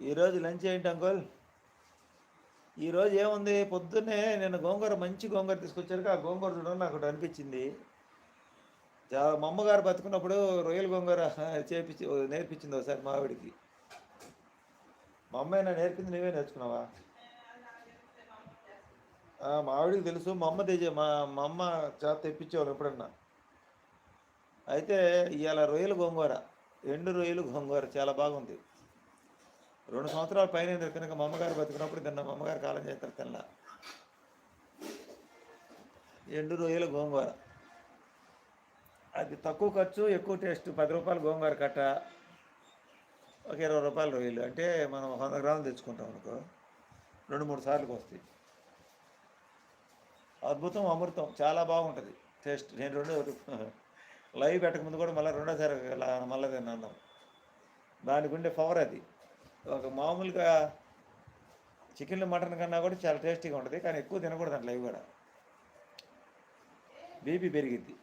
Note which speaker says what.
Speaker 1: ఈరోజు లంచ్ ఏంటి అంకుల్? ఈరోజు ఏముంది, పొద్దున్నే నేను గోంగూర మంచి గోంగూర తీసుకొచ్చారు. ఆ గోంగూర చూడడం నాకు ఒకటి అనిపించింది. మా అమ్మగారు బతుకున్నప్పుడు రొయ్యల గోంగూర నేర్పించింది ఒకసారి మా ఆవిడికి. మా అమ్మాయినా నేర్పింది, నువ్వే నేర్చుకున్నావా? మా ఆవిడికి తెలుసు. మా అమ్మ మా అమ్మ చేత తెప్పించేవాళ్ళు ఎప్పుడన్నా. అయితే ఇవాళ రొయ్యల గోంగూర, ఎండు రొయ్యలు గోంగూర చాలా బాగుంది. 2 సంవత్సరాల పైన కనుక మా అమ్మగారు బతుకున్నప్పుడు తిన్నా. మా అమ్మగారు కాలం చేస్తారు తిన్నా. ఎండు రొయ్యల గోంగూర అది తక్కువ ఖర్చు ఎక్కువ టేస్ట్. 10 రూపాయలు గోంగూర కట్ట, ఒక 20 రూపాయలు రొయ్యలు. అంటే మనం 100 గ్రాములు తెచ్చుకుంటాం అనుకో, 2-3 సార్లకు వస్తాయి. అద్భుతం, అమృతం, చాలా బాగుంటుంది టేస్ట్. నేను లైవ్ పెట్టకముందు కూడా మళ్ళీ రెండోసారి మళ్ళీ తిన్నాను. దానికి ఉండే పవర్ అది. ఒక మామూలుగా చికెన్ మటన్ కన్నా కూడా చాలా టేస్టీగా ఉంటుంది. కానీ ఎక్కువ తినకూడదు అంటే లైవ్ కూడా, బీపీ పెరిగిద్ది.